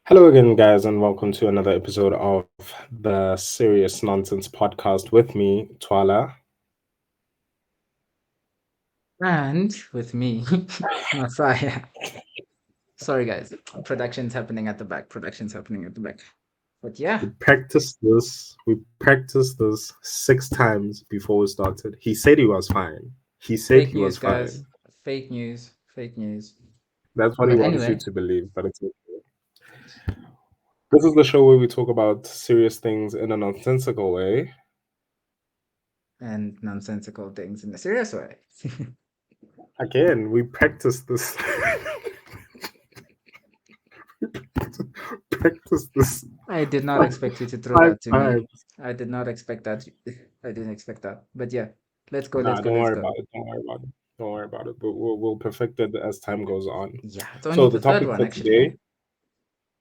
Hello again, guys, and welcome to another episode of the Serious Nonsense Podcast with me, Twala. And with me, Messiah. Sorry, guys. Production's happening at the back. Production's happening at the back. But yeah, We practiced this 6 times before we started. He said he was fine. He said fake he was news, guys. fine. Fake news. Fake news. That's what he But wants you anyway, to believe, but it's okay. This is the show where we talk about serious things in a nonsensical way. and nonsensical things in a serious way. Again, we practiced this. Practice this I did not expect you to throw five that to me. times. I did not expect that. I didn't expect that. But yeah, let's go, let's Nah, go, don't let's worry go. about it. Don't worry about it. Don't worry about it. But we'll perfect it as time goes on. Yeah, it's only So the third one, actually.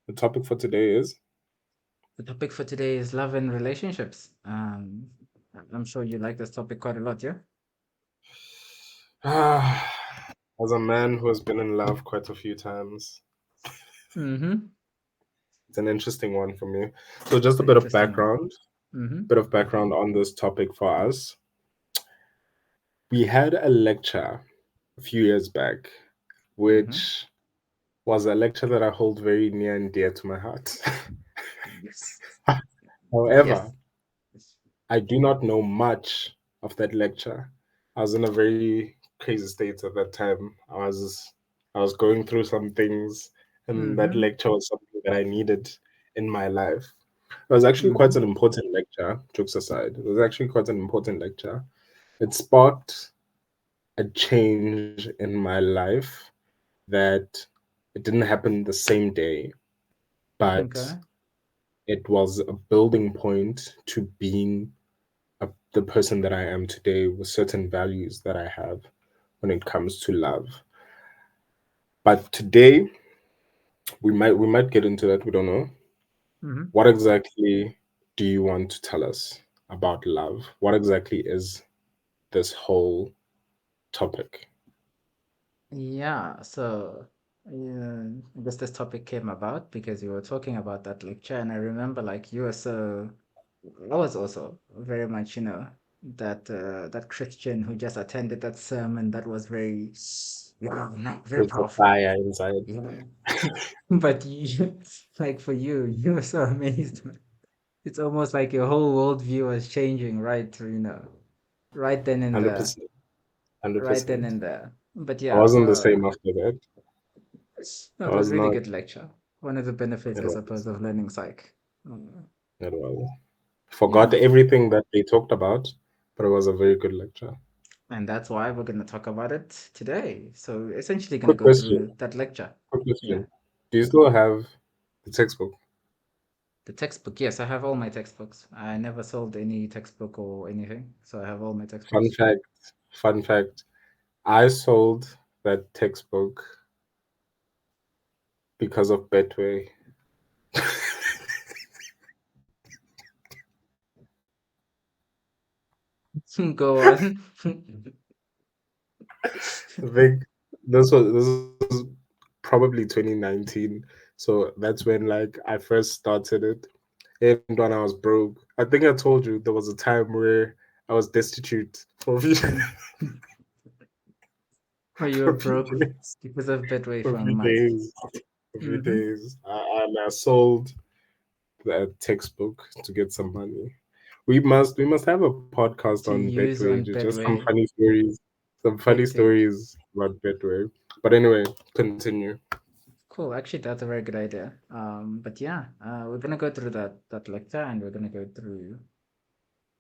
the topic for today is The topic for today is love and relationships. I'm sure you like this topic quite a lot, yeah? as a man who has been in love quite a few times, Mm-hmm. it's an interesting one for me. So just It's a an bit of interesting one. background, Mm-hmm. on this topic for us. We had a lecture a few years back, Mm-hmm. which was a lecture that I hold very near and dear to my heart. Yes. However, Yes. I do not know much of that lecture. I was in a very crazy state at that time. I was going through some things, and that Mm-hmm. lecture was something that I needed in my life. It was actually quite Mm-hmm. an important lecture, jokes aside. It was actually quite an important lecture. It sparked a change in my life that it didn't happen the same day, but Okay. it was a building point to being the person that I am today with certain values that I have when it comes to love. But today we might get into that. We don't know. Mm-hmm. What exactly do you want to tell us about love? What exactly is this whole topic? Yeah. Yeah, I guess this topic came about because you were talking about that lecture, and I remember like you were so. I was also very much, that Christian who just attended that sermon that was very, not very There's a powerful. fire inside. Yeah. But you, like for you, you were so amazed. It's almost like your whole worldview was changing, right then and there, 100%. Hundred right then percent. and there. But I yeah, wasn't the same after that. no, I it was was really not. good lecture. One of the benefits, It I suppose, was. of learning psych. Mm, It was. Forgot Yeah, everything that they talked about, but it was a very good lecture. and that's why we're going to talk about it today. So essentially, going to Quick go question. through that lecture. Quick Yeah, question. Do you still have the textbook? the textbook. Yes, I have all my textbooks. I never sold any textbook or anything, so I have all my Fun textbooks. fact, fun fact. I sold that textbook because of Betway. Go on. I think this was probably 2019. So that's when like I first started it. And when I was broke. I think I told you there was a time where I was destitute for a few, Or you were for a few broke days. because of Betway For a for few months. days. For a few Mm-hmm. days. And I sold that textbook to get some money. We must have a podcast To on use Betway, on just Betway. some funny Hectic. stories about Betway. But anyway, continue. Cool. Actually, that's a very good idea. But yeah, we're gonna go through that lecture, and we're gonna go through,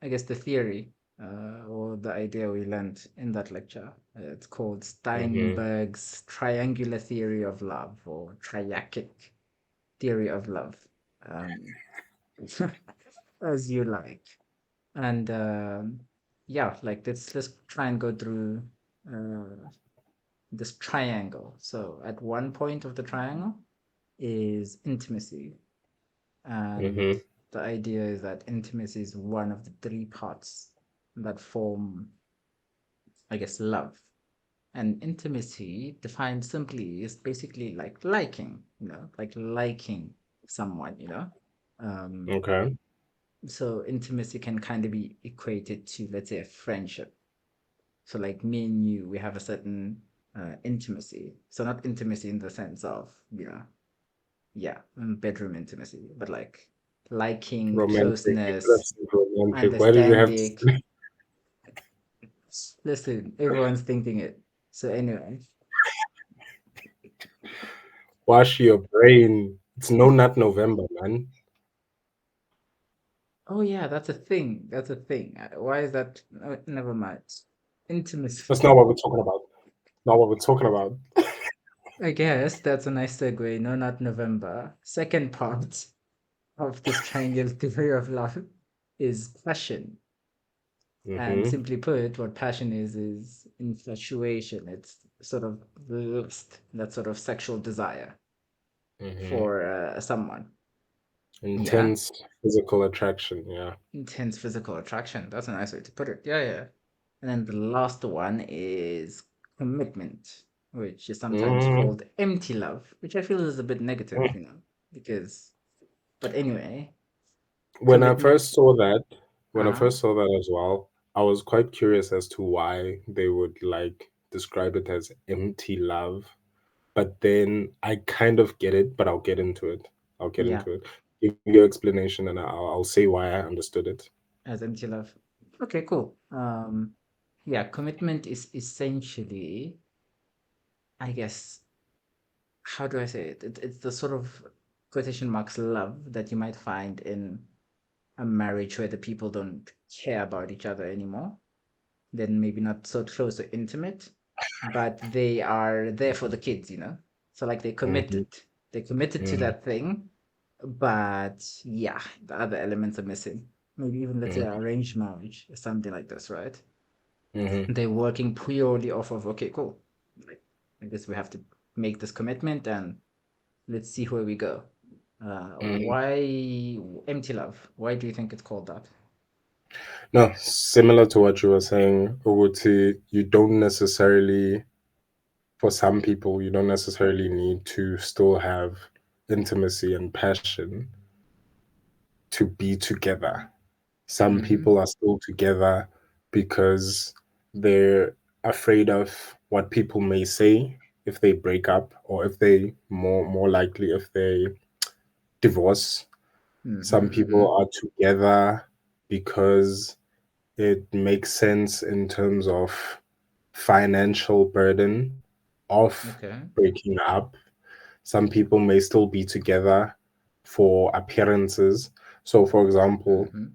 I guess, the theory, or the idea we learned in that lecture. It's called Hmm. Steinberg's triangular theory of love, or triachic theory of love, um, as you like. And yeah, like let's try and go through uh, this triangle. So at one point of the triangle is intimacy. And Hmm. the idea is that intimacy is one of the three parts that form, I guess, love. And intimacy, defined simply, is basically like liking, like liking. someone, you know. Um, Okay. so intimacy can kind of be equated to, let's say, a friendship. So like me and you, we have a certain intimacy. So not intimacy in the sense of, yeah, bedroom intimacy, but like liking, Romantic. closeness, That's romantic. Why did you have to understanding. Listen, everyone's thinking it. So anyway, wash your brain? It's no nut November, man. oh yeah, that's a thing. That's a thing. Why is that? Never mind. Intimacy. That's not what we're talking about. Not what we're talking about. I guess that's a nice segue. No, not November. Second part of this triangle theory of love is passion. And Mm-hmm. simply put, what passion is infatuation. It's sort of lust, that sort of sexual desire Mm-hmm. for someone. Yeah, Intense physical attraction. Yeah. intense physical attraction. That's a nice way to put it. Yeah, yeah. And then the last one is commitment, which is sometimes Mm-hmm. called empty love, which I feel is a bit negative, because, but anyway, When I commitment. first saw that, when I Uh-huh. first saw that as well, I was quite curious as to why they would like describe it as empty love. But then I kind of get it, but I'll get into it. I'll get Yeah, into it. Give your explanation, and I'll say why I understood it. as empty love. Okay, cool. Yeah, commitment is essentially, I guess, how do I say it? It's the sort of quotation marks love that you might find in a marriage where the people don't care about each other anymore. Then maybe not so close or intimate, but they are there for the kids, you know? So like they Mm-hmm. committed. They committed to that thing, but yeah, the other elements are missing. Maybe even let's say Mm-hmm. arranged marriage or something like this, right? Mm-hmm. They're working purely off of, okay, cool. Like, I guess we have to make this commitment and let's see where we go. Mm-hmm. Why empty love? Why do you think it's called that? No, similar to what you were saying, Uguti, you don't necessarily, for some people, you don't necessarily need to still have intimacy and passion to be together. Some Mm-hmm. people are still together because they're afraid of what people may say if they break up, or if they more likely if they divorce. Mm-hmm. Some Mm-hmm. people are together because it makes sense in terms of financial burden of Okay. breaking up. Some people may still be together for appearances. So, for example, Mm-hmm.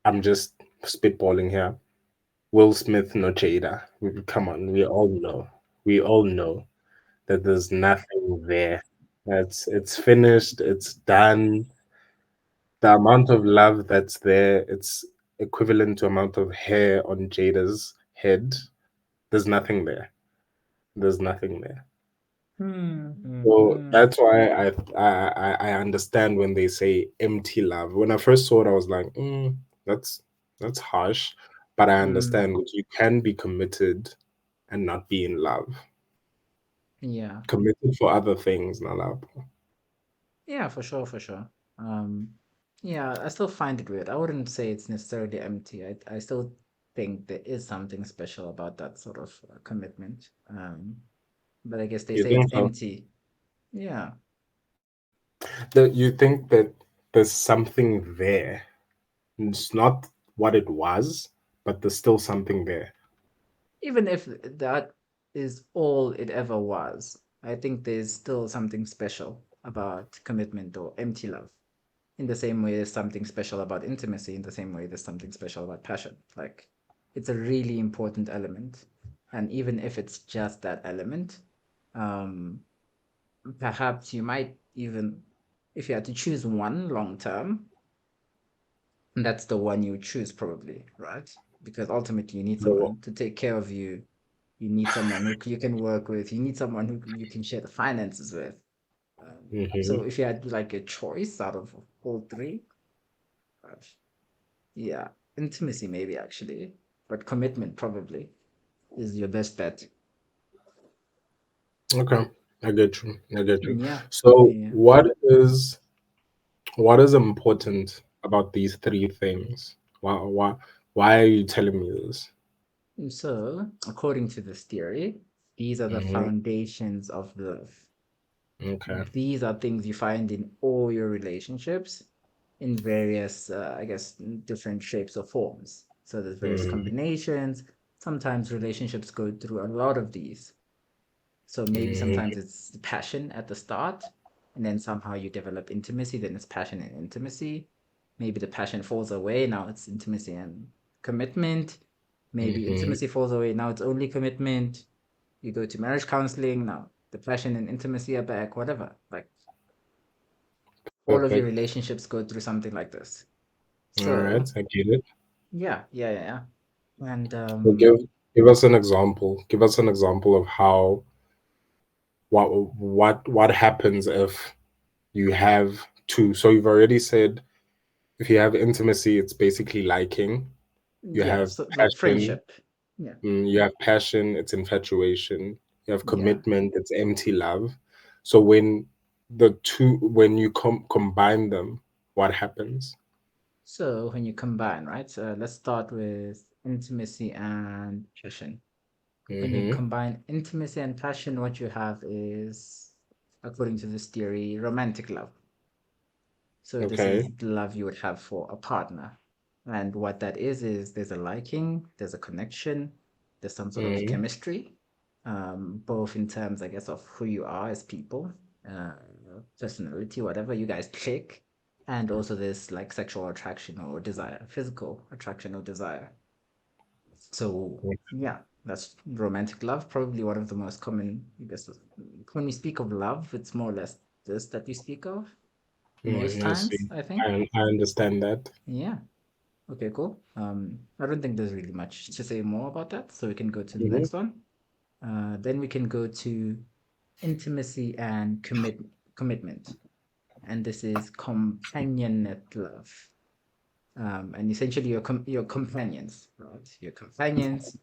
I'm just spitballing here. Will Smith, no Jada. Come on, we all know that there's nothing there. It's finished. It's done. The amount of love that's there, it's equivalent to amount of hair on Jada's head. There's nothing there. There's nothing there. So Mm-hmm. that's why I understand when they say empty love. When I first saw it, I was like, that's that's harsh. But I Mm, understand that you can be committed and not be in love. yeah. Committed for other things, not love. Yeah, for sure, for sure. Um, yeah, I still find it weird. I wouldn't say it's necessarily empty. I still think there is something special about that sort of commitment. But I guess they You say it's think so? empty. Yeah. That you think that there's something there. It's not what it was, but there's still something there. Even if that is all it ever was, I think there's still something special about commitment or empty love. In the same way there's something special about intimacy, in the same way there's something special about passion. Like it's a really important element. And even if it's just that element, um, perhaps you might even, if you had to choose one long term, that's the one you would choose probably, right? Because ultimately you need No. someone to take care of you. You need someone who you can work with. You need someone who you can share the finances with. So Hmm. if you had like a choice out of all three, gosh, yeah, intimacy maybe actually, but commitment probably is your best bet. Okay. I get you. I get you. Yeah, So, yeah. what is important about these three things? Why are you telling me this? So, according to this theory, these are the Hmm. foundations of love. Okay. These are things you find in all your relationships in various, I guess, different shapes or forms. So there's various Hmm. combinations. Sometimes relationships go through a lot of these. So maybe sometimes Hmm. it's passion at the start, and then somehow you develop intimacy, then it's passion and intimacy. Maybe the passion falls away, now it's intimacy and commitment. Maybe Hmm. intimacy falls away, now it's only commitment. You go to marriage counseling, now the passion and intimacy are back, whatever. Like all of your Perfect. relationships go through something like this. All right, So I get it. yeah. And So give us an example. Give us an example of how what happens if you have two. So you've already said if you have intimacy, it's basically liking. You yeah, have so like passion. friendship. Yeah, You have passion, it's infatuation. You have yeah. commitment, it's empty love. So when you combine them, what happens? So when you combine, right? So let's start with intimacy and passion. When you Mm-hmm. combine intimacy and passion, what you have is, according to this theory, romantic love. So this Okay. is the love you would have for a partner. And what that is there's a liking, there's a connection, there's some sort of Mm-hmm. chemistry, both in terms, I guess, of who you are as people, uh, personality, whatever you guys click, and also there's like sexual attraction or desire, physical attraction or desire. So yeah, that's romantic love, probably one of the most common, I guess, when we speak of love, it's more or less this that we speak of most I times, see. I think. I understand that. Yeah. Okay, cool. I don't think there's really much to say more about that, so we can go to the Mm-hmm. next one. Then we can go to intimacy and commitment, and this is companionate love. And essentially, your companions, right? Your companions.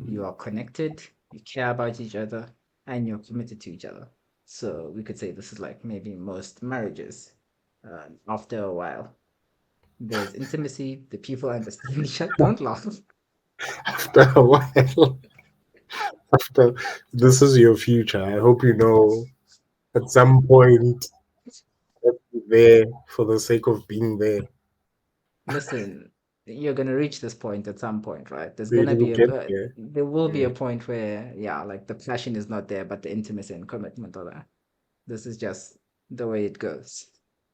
You are connected. You care about each other, and you're committed to each other. So we could say this is like maybe most marriages. After a while, there's intimacy. The people understand each other. Don't laugh. After a while, after this is your future. I hope you know at some point that you're there for the sake of being there. Listen, you're gonna reach this point at some point, right? There's We gonna will be a get there. there will be a Mm. point where, yeah, like the passion is not there, but the intimacy and commitment are there. This is just the way it goes.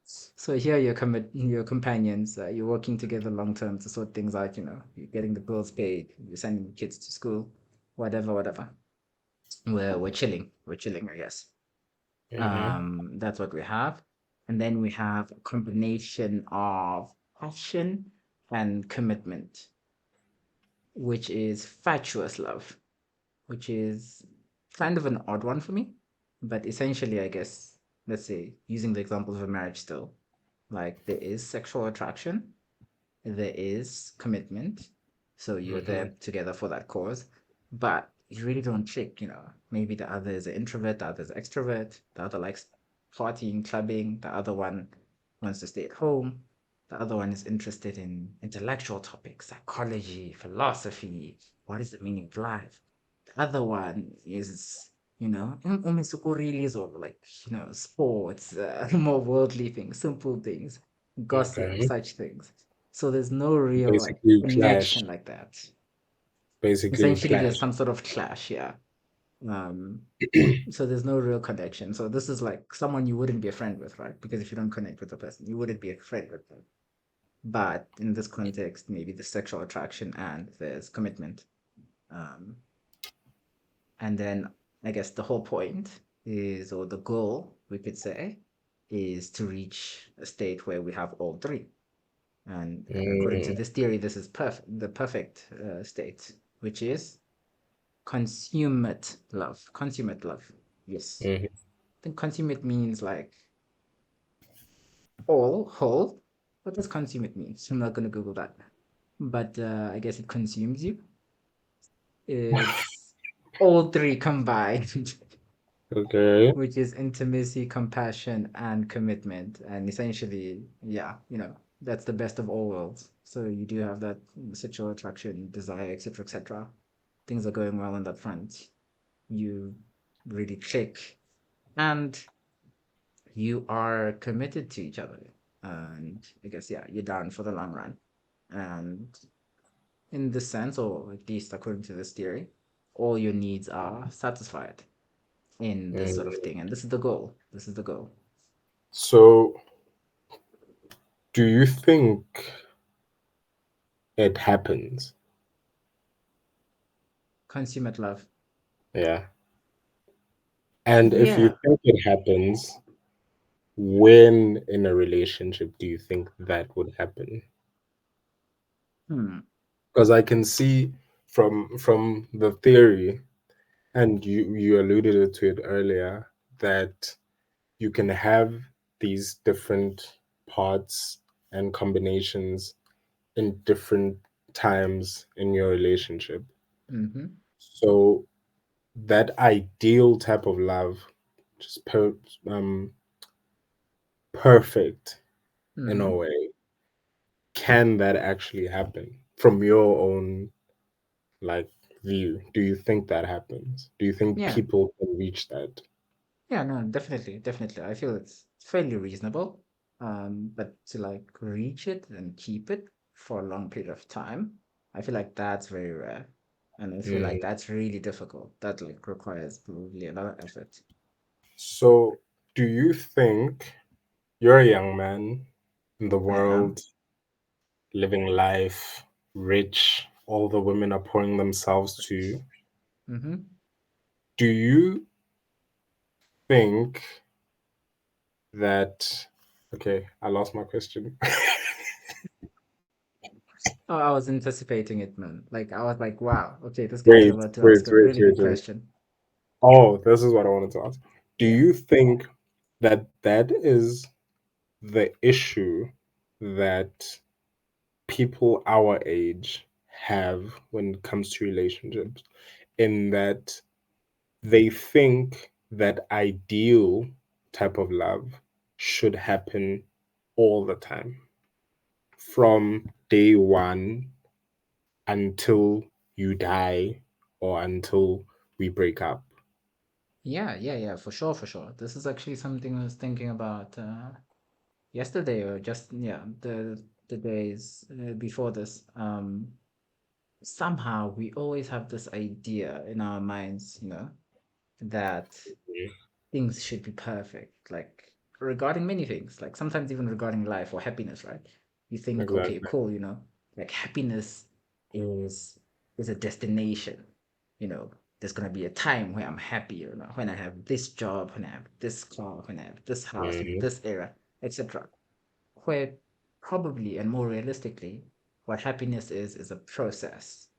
So here your companions, you're working together long term to sort things out, you're getting the bills paid, you're sending the kids to school, whatever. We're chilling. We're chilling, I guess. Mm-hmm. That's what we have. And then we have a combination of passion and commitment, which is fatuous love, which is kind of an odd one for me. But essentially, I guess, let's say, using the example of a marriage still, like there is sexual attraction, there is commitment. So you're Mm-hmm. there together for that cause, but you really don't click. Maybe the other is an introvert, the other is extrovert, the other likes partying, clubbing, the other one wants to stay at home, the other one is interested in intellectual topics, psychology, philosophy, what is the meaning of life? The other one is, umesukurilizwa, or like, sports, more worldly things, simple things, gossip, Okay. such things. So there's no real like Basically, you clash. connection like that. Basically, you Essentially, there's clash. some sort of clash, yeah. Um, so there's no real connection. So this is like someone you wouldn't be a friend with, right? Because if you don't connect with the person, you wouldn't be a friend with them. But in this context, maybe the sexual attraction and there's commitment. Um, and then I guess the whole point is, or the goal, we could say, is to reach a state where we have all three. And according to Mm-hmm. this theory, this is the perfect state, which is consummate love. Consummate love. Yes. I think consummate means like all, whole. What does consummate mean? So I'm not going to Google that. But I guess it consumes you. It's all three combined. Okay. which is intimacy, compassion, and commitment. And essentially, yeah, that's the best of all worlds. So you do have that sexual attraction, desire, etc., etc. Things are going well on that front. You really click, and you are committed to each other. And I guess, yeah, you're down for the long run. And in this sense, or at least according to this theory, all your needs are satisfied in this sort of Mm. thing. And this is the goal. This is the goal. So, do you think it happens? Consummate love. Yeah. And if you Yeah. think it happens, when in a relationship do you think that would happen? Hmm. Because I can see from the theory, and you alluded to it earlier, that you can have these different parts and combinations in different times in your relationship. Mm-hmm. So that ideal type of love, just um, perfect in a Mm-hmm. way, can that actually happen from your own like view? Do you think that happens? Do you think Yeah. people can reach that? Yeah, no, definitely, definitely. I feel it's fairly reasonable. But to like reach it and keep it for a long period of time, I feel like that's very rare. And I feel like Mm. that's really difficult. That like requires probably a lot of effort. So, do you think you're a young man in the I am. world, living life, rich, all the women are pouring themselves to you? Mm-hmm. Do you think that okay, I lost my question. Oh, I was anticipating it, man. Like I was like, wow, okay, this guy's Wait, about to wait, ask a wait, really wait, good wait. question. Oh, this is what I wanted to ask. Do Yeah. you think that that is the issue that people our age have when it comes to relationships? In that they think that ideal type of love should happen all the time from day one until you die or until we break up. Yeah, yeah, yeah, for sure, for sure. This is actually something I was thinking about yesterday or just yeah, the days before this. Somehow we always have this idea in our minds, that things should be perfect, like regarding many things, like sometimes even regarding life or happiness, right? You think, okay, Exactly. cool, like happiness is is a destination, you know, there's gonna be a time where I'm happy, when I have this job, when I have this car, when I have this house, in Mm-hmm. this era, etc. Where probably and more realistically, what happiness is a process,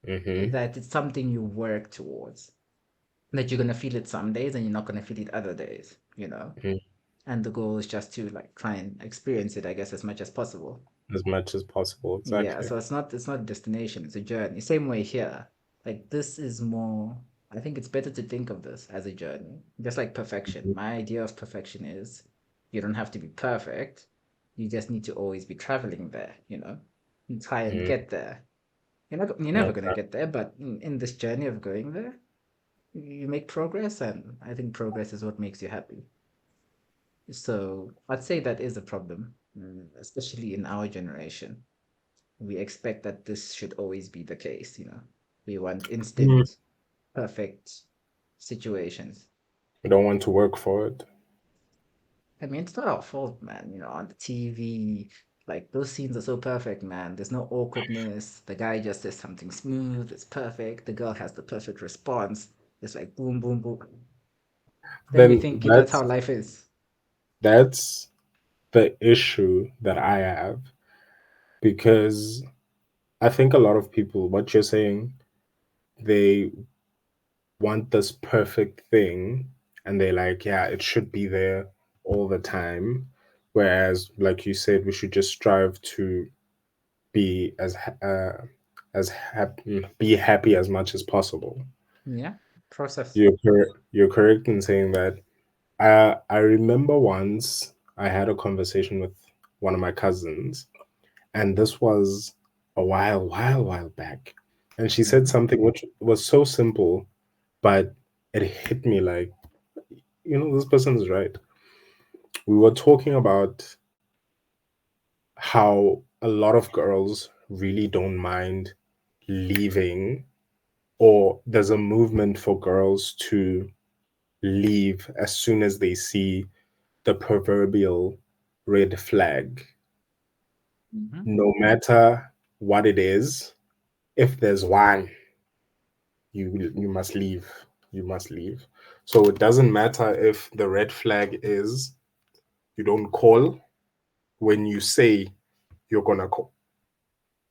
Mm-hmm. that it's something you work towards, that you're gonna feel it some days and you're not gonna feel it other days, and the goal is just to like try and experience it, I guess, as much as possible. As much as possible. Yeah, Exactly. so it's not a destination, it's a journey. Same way here. Like this is more, I think it's better to think of this as a journey. Just like perfection. My idea of perfection is you don't have to be perfect. You just need to always be traveling there, and try and Mm-hmm. get there. You're never gonna Okay. get there, but in this journey of going there, you make progress, and I think progress is what makes you happy. So I'd say that is a problem, especially in our generation. We expect that this should always be the case, We want Mm. instant, perfect situations. We don't want to work for it. I mean, it's not our fault, man. On the TV, like those scenes are so perfect, man. There's no awkwardness. The guy just says something smooth, it's perfect. The girl has the perfect response. It's like boom, boom, boom. Then we Then think that's how that's life is. that's the issue that I have because I think a lot of people, what you're saying, they want this perfect thing and they're like, yeah, it should be there all the time. Whereas, like you said, we should just strive to be as be happy as much as possible. Yeah. Process. You're correct in saying that. I remember once I had a conversation with one of my cousins, and this was a while back. And she said Mm-hmm. something which was so simple, but it hit me like, this person is right. We were talking about how a lot of girls really don't mind leaving, or there's a movement for girls to leave as soon as they see the proverbial red flag. Mm-hmm. No matter what it is, if there's one, you must leave. You must leave. So it doesn't matter if the red flag is you don't call when you say you're gonna call.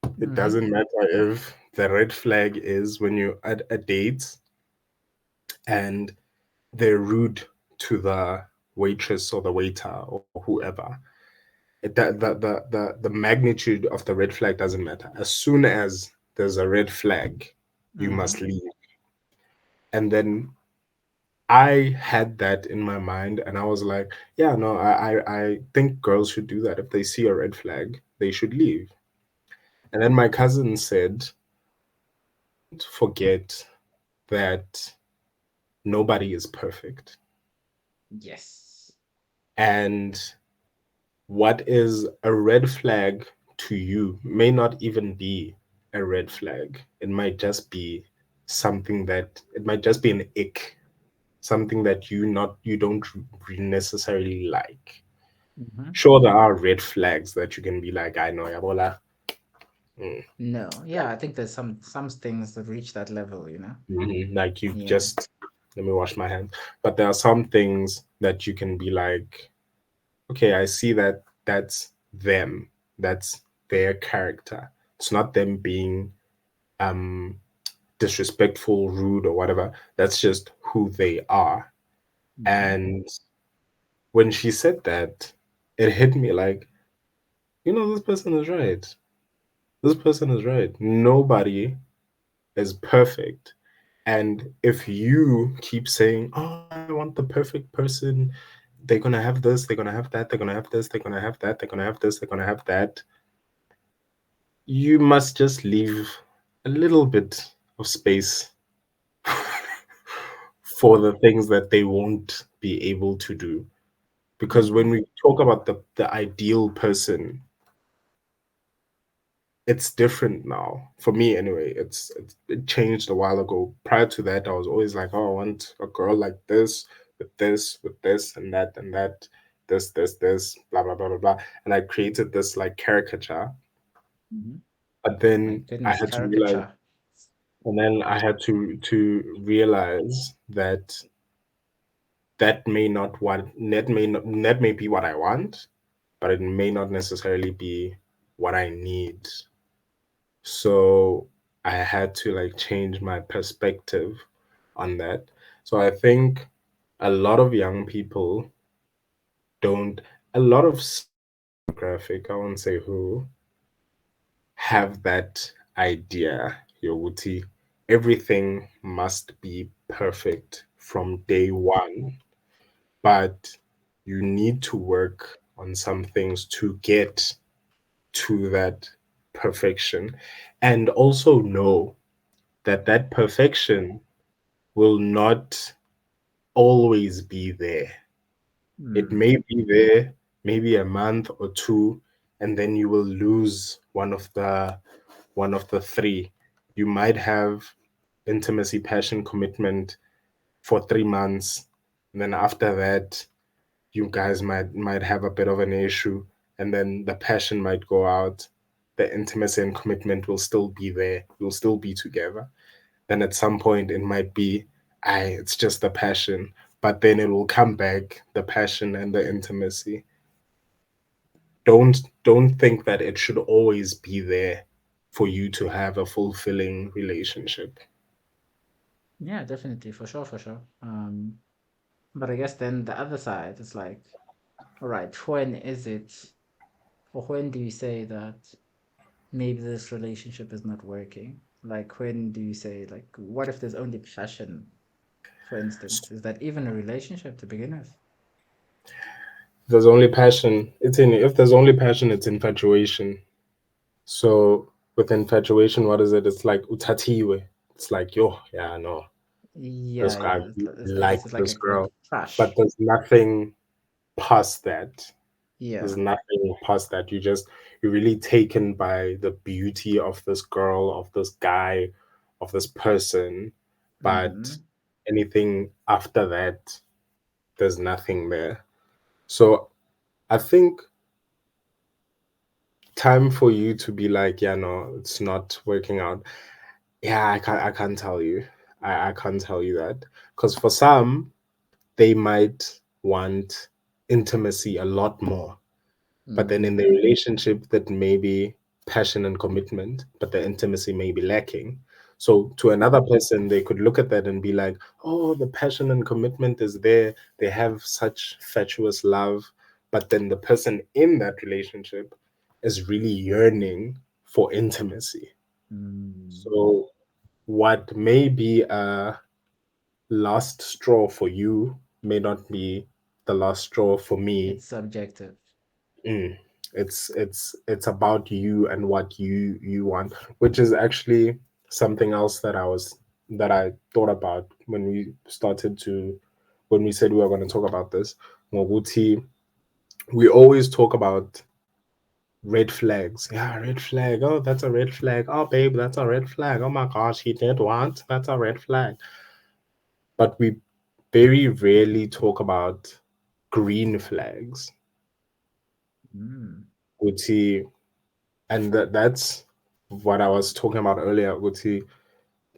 It Mm-hmm. doesn't matter if the red flag is when you're at a date and they're rude to the waitress or the waiter or whoever. The magnitude of the red flag doesn't matter. As soon as there's a red flag, you Mm-hmm. must leave. And then I had that in my mind, and I was like, yeah, no, I think girls should do that. If they see a red flag, they should leave. And then my cousin said, forget that nobody is perfect. Yes. And what is a red flag to you may not even be a red flag. It might just be something that it might just be an ick, something that you don't necessarily like. Mm-hmm. Sure, there are red flags that you can be like, I know, Yabola. Mm. No. Yeah, I think there's some things that reach that level, you know? Like you Yeah. just let me wash my hands. But there are some things that you can be like, okay, I see that that's them. That's their character. It's not them being um disrespectful, rude, or whatever. That's just who they are. Mm-hmm. And when she said that, it hit me like, this person is right. This person is right. Nobody is perfect. And if you keep saying, oh, I want the perfect person, they're going to have this, they're going to have that, they're going to have this, they're going to have that, they're going to have this, they're going to have that, you must just leave a little bit of space for the things that they won't be able to do. Because Mm-hmm. when we talk about the ideal person, it's different now. For me, anyway, it changed a while ago. Prior to that, I was always like, oh, I want a girl like with this, and that, this, blah, blah, blah, blah, blah. And I created this like caricature. Mm-hmm. But My then I goodness, had to realize, caricature. and then I had to realize that that may be what I want, but it may not necessarily be what I need. So I had to like change my perspective on that. So I think a lot of young people don't, a lot of graphic, I won't say who, have that idea, Yoguti. Everything must be perfect from day one, but you need to work on some things to get to that perfection, and also know that that perfection will not always be there. It Mm. may be there maybe a month or two, and then you will lose one of the three. You might have intimacy, passion, commitment for 3 months, and then after that, you guys might have a bit of an issue, and then the passion might go out. The intimacy and commitment will still be there. You'll still be together. Then at some point it might be, it's just the passion, but then it will come back, the passion and the intimacy. Don't think that it should always be there for you to have a fulfilling relationship. Yeah, definitely, for sure, for sure. But I guess then the other side is like, all right, when is it, or when do you say that maybe this relationship is not working? Like, when do you say, like, what if there's only passion? for instance? Is that even a relationship to begin with? There's only passion. If there's only passion, it's infatuation. So with infatuation, what is it? It's like utatiwe. It's like, yo, yeah, no, this Yeah, guy, yeah. I I like guess it's like this a girl. But crush. there's nothing past that. There's Yeah. nothing past that. You're really taken by the beauty of this girl, of this guy, of this person. But Mm-hmm. anything after that, there's nothing there. So I think time for you to be like, yeah, no, it's not working out. Yeah, I can't tell you. I can't tell you that. Because for some, they might want intimacy a lot more. But then in the Mm-hmm. relationship, that may be passion and commitment, but the intimacy may be lacking. So to another person, they could look at that and be like, oh, the passion and commitment is there. They have such fatuous love. But then the person in that relationship is really yearning for intimacy. Mm. So what may be a last straw for you may not be the last straw for me. It's subjective. Mm. It's about you and what you want, which is actually something else that I thought about when we said we were going to talk about this. Ngokuthi, we always talk about red flags. Yeah, red flag. Oh, that's a red flag. Oh, babe, that's a red flag. Oh my gosh, he did what? That's a red flag. But we very rarely talk about green flags. Mm. Uti, and that's what I was talking about earlier. Uti,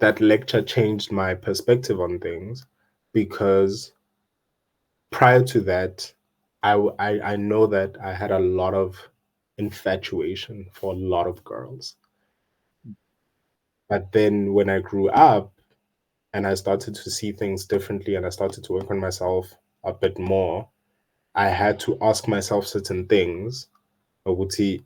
that lecture changed my perspective on things because prior to that, I know that I had a lot of infatuation for a lot of girls. But then when I grew up and I started to see things differently and I started to work on myself a bit more, I had to ask myself certain things. Uti,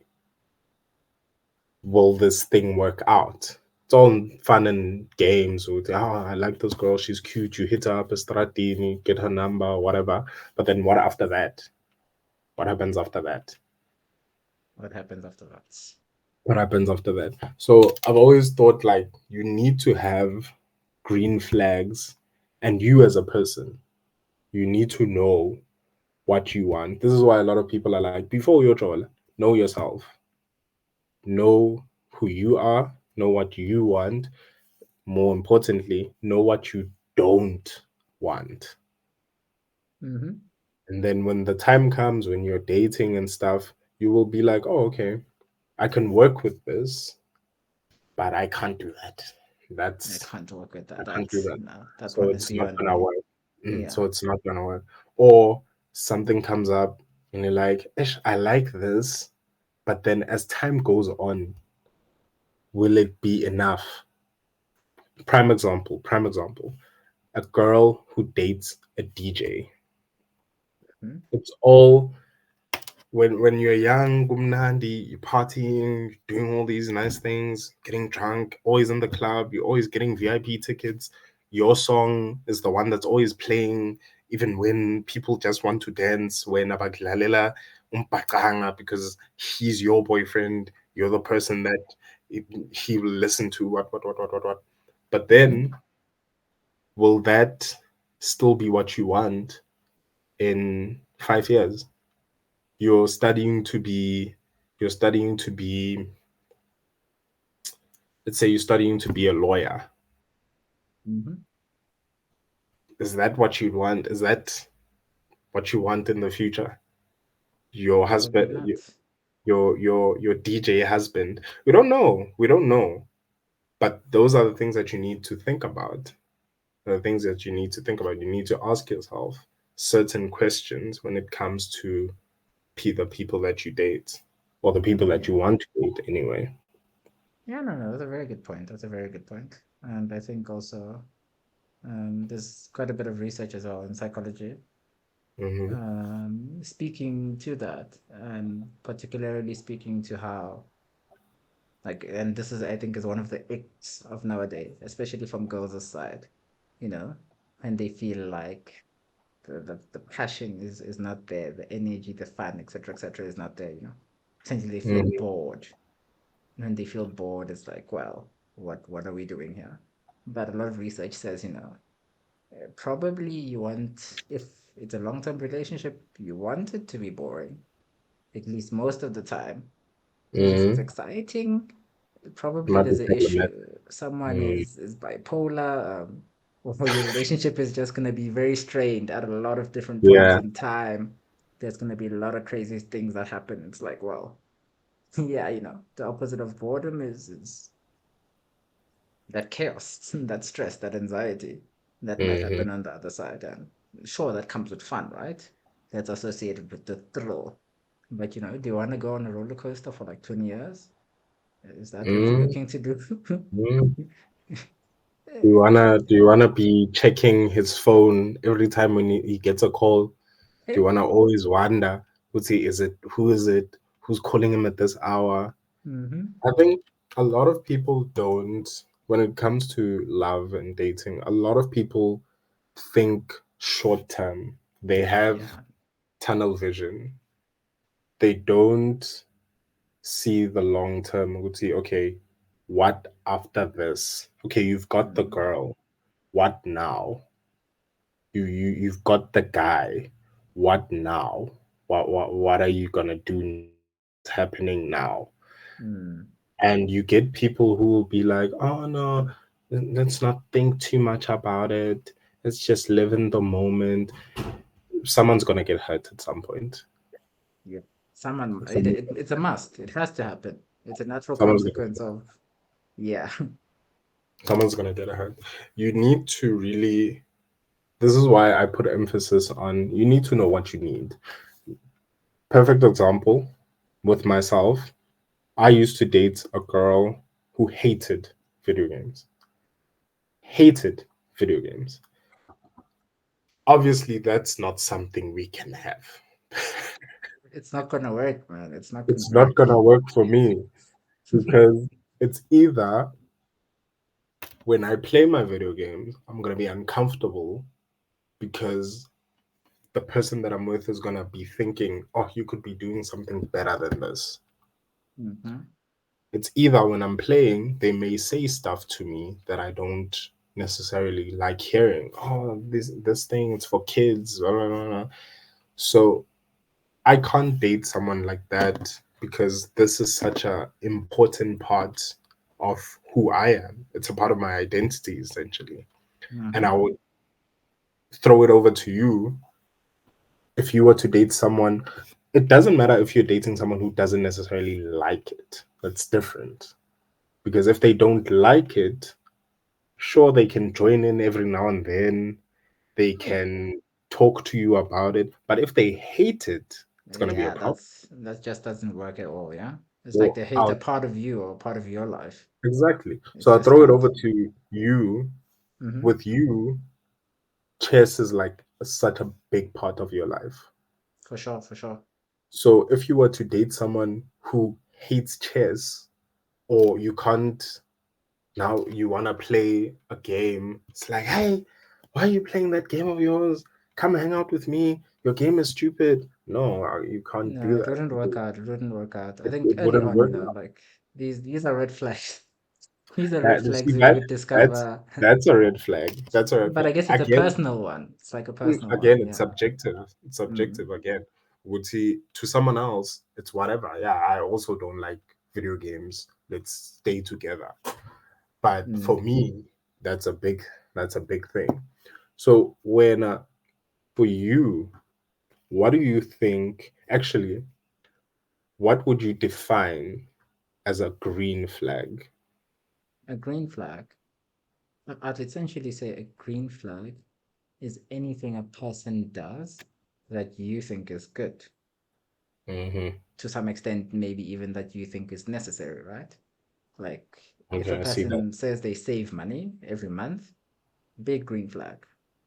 will this thing work out? It's all fun and games with, oh, I like this girl, she's cute. You hit her up a stratini, get her number, whatever. But then what after that? What happens after that? What happens after that? What happens after that? So I've always thought like you need to have green flags, and you as a person, you need to know what you want. This is why a lot of people are like, before you're troll, know yourself, know who you are, know what you want, more importantly, know what you don't want. Mm-hmm. And then when the time comes when you're dating and stuff, you will be like, oh, okay, I can work with this, but I can't do that. I That's, can't work with I that. can't do That's that. no, that So one is it's not beyond gonna me. work. Yeah. So it's not gonna work. Or something comes up and you're like, Ish, I like this, but then as time goes on, will it be enough? Prime example, a girl who dates a DJ. Hmm. It's all when you're young, gumnandi, you're partying, doing all these nice things, getting drunk, always in the club, you're always getting VIP tickets. Your song is the one that's always playing, even when people just want to dance, when abaglalela umpakanga because he's your boyfriend, you're the person that he will listen to, what. But Mm-hmm. then, will that still be what you want in 5 years? you're studying to be you're studying to be let's say you're studying to be a lawyer. Mm-hmm. Is that what you'd want? Is that what you want in the future? Your Probably husband, not. your DJ husband. We don't know, but those are the things that you need to think about. The things that you need to think about. You need to ask yourself certain questions when it comes to the people that you date, or the people that Yeah. you want to date anyway. Yeah, no, no, that's a very good point. That's a very good point. And I think also there's quite a bit of research as well in psychology Hmm. speaking to that, and particularly speaking to how, like, and this is, I think, is one of the icks of nowadays, especially from girls' side, you know. when they feel like the passion is not there, the energy, the fun, etc., is not there, you know. Essentially, they feel Mm-hmm. bored. When they feel bored, it's like, well, what are we doing here? But a lot of research says, you know, probably you want, if it's a long-term relationship, you want it to be boring, at least most of the time. Unless it's Mm-hmm. exciting, probably Might be there's an issue. problematic. Someone Mm. is bipolar, or your relationship is just gonna be very strained at a lot of different points Yeah. in time. There's gonna be a lot of crazy things that happen. It's like, well, yeah, you know, the opposite of boredom is that chaos, that stress, that anxiety that might Mm-hmm. happen on the other side. And sure, that comes with fun, right? That's associated with the thrill. But you know, do you want to go on a roller coaster for like 20 years? Is that what you're looking to do? Mm-hmm. It's Do you wanna be checking his phone every time when he gets a call? Do you wanna always wonder, who is it? Who's calling him at this hour? mm-hmm. I think a lot of people don't, when it comes to love and dating, a lot of people think short term. They have Yeah. tunnel vision. They don't see the long term. Would see, okay, what after this? Okay, you've got the Mm, girl. What now? You've got the guy. What now? What are you gonna do next? What's happening now? mm, And you get people who will be like, oh no, let's not think too much about it. Let's just live in the moment. Someone's gonna get hurt at some point. yeah. Someone, Someone, it's a must. It has to happen. It's a natural someone's gonna consequence of, yeah. someone's gonna get hurt. You need to really. This is why I put emphasis on. You need to know what you need. Perfect example with myself. I used to date a girl who hated video games. Hated video games. Obviously, that's not something we can have. It's not gonna work, man. It's not gonna It's not work. gonna work for me because it's either when I play my video games, I'm gonna be uncomfortable because the person that I'm with is gonna be thinking, oh, you could be doing something better than this. Mm-hmm. It's either when I'm playing, they may say stuff to me that I don't necessarily like hearing. Oh, this thing is for kids. Blah, blah, blah, blah. So I can't date someone like that because this is such a important part of who I am. It's a part of my identity essentially. And I Mm-hmm. would throw it over to you if you were to date someone. It doesn't matter if you're dating someone who doesn't necessarily like it. That's different. Because if they don't like it, sure they can join in every now and then. They Yeah. can talk to you about it. But if they hate it, it's gonna be a Yeah, problem. that just doesn't work at all, yeah? It's like Or they hate a I'll part of you or part of your life. Exactly. It So I'll just throw it can't. over to you. Mm-hmm. With you, chess is like such a big part of your life. For sure, for sure. So if you were to date someone who hates chess, or you can't, now you want to play a game, it's like, hey, why are you playing that game of yours? Come hang out with me. Your game is stupid. No, you can't No, do it that. wouldn't work out. It wouldn't work out. I think It early wouldn't on, you work. know, like these are red flags. These are red That, flags see, we that would that's discover. that's a red flag. That's a red But I flag. guess it's a Again, personal one. It's like a personal one. again, it's Yeah. subjective. It's Mm, subjective again. Would see to someone else, it's whatever. Yeah, I also don't like video games. Let's stay together. But mm. for me, that's a big that's a big thing. So when for you, what do you think? Actually, what would you define as a green flag? A green flag. I'd essentially say a green flag is anything a person does that you think is good. Mm-hmm. To some extent, maybe even that you think is necessary, right? Like if a Okay, I see that. person says they save money every month, big green flag.